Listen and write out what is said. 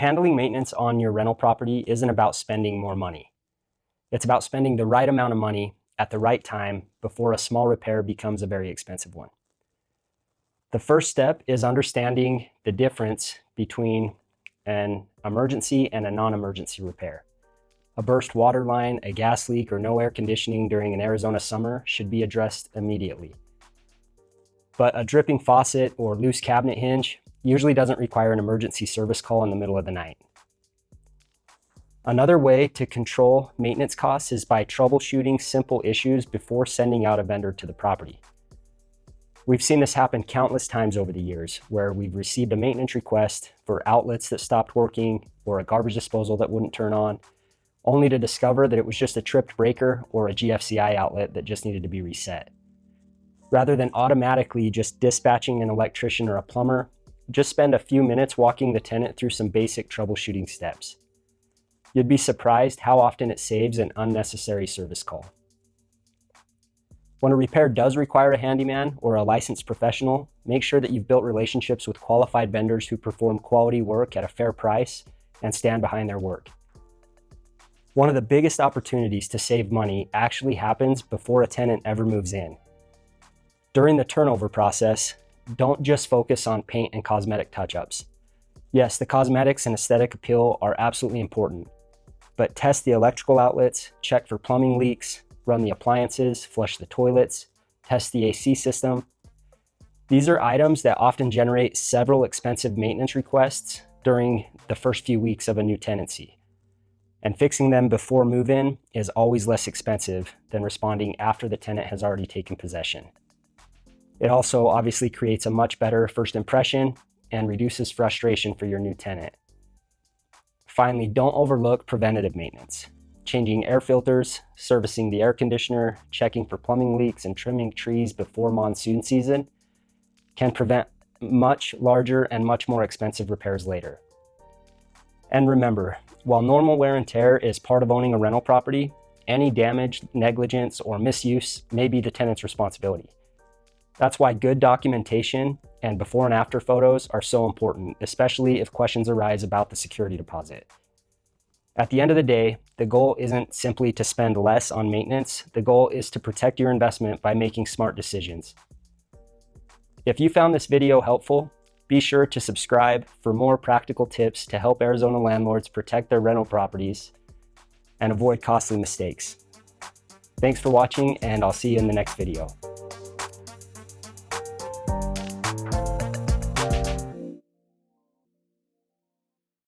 Handling maintenance on your rental property isn't about spending more money. It's about spending the right amount of money at the right time before a small repair becomes a very expensive one. The first step is understanding the difference between an emergency and a non-emergency repair. A burst water line, a gas leak, or no air conditioning during an Arizona summer should be addressed immediately. But a dripping faucet or loose cabinet hinge usually doesn't require an emergency service call in the middle of the night. Another way to control maintenance costs is by troubleshooting simple issues before sending out a vendor to the property. We've seen this happen countless times over the years, where we've received a maintenance request for outlets that stopped working or a garbage disposal that wouldn't turn on, only to discover that it was just a tripped breaker or a GFCI outlet that just needed to be reset. Rather than automatically just dispatching an electrician or a plumber, just spend a few minutes walking the tenant through some basic troubleshooting steps. You'd be surprised how often it saves an unnecessary service call. When a repair does require a handyman or a licensed professional, make sure that you've built relationships with qualified vendors who perform quality work at a fair price and stand behind their work. One of the biggest opportunities to save money actually happens before a tenant ever moves in. During the turnover process, don't just focus on paint and cosmetic touch-ups. Yes, the cosmetics and aesthetic appeal are absolutely important, but test the electrical outlets, check for plumbing leaks, run the appliances, flush the toilets, test the AC system. These are items that often generate several expensive maintenance requests during the first few weeks of a new tenancy. And fixing them before move-in is always less expensive than responding after the tenant has already taken possession. It also obviously creates a much better first impression and reduces frustration for your new tenant. Finally, don't overlook preventative maintenance. Changing air filters, servicing the air conditioner, checking for plumbing leaks, and trimming trees before monsoon season can prevent much larger and much more expensive repairs later. And remember, while normal wear and tear is part of owning a rental property, any damage, negligence, or misuse may be the tenant's responsibility. That's why good documentation and before and after photos are so important, especially if questions arise about the security deposit. At the end of the day, the goal isn't simply to spend less on maintenance. The goal is to protect your investment by making smart decisions. If you found this video helpful, be sure to subscribe for more practical tips to help Arizona landlords protect their rental properties and avoid costly mistakes. Thanks for watching, and I'll see you in the next video.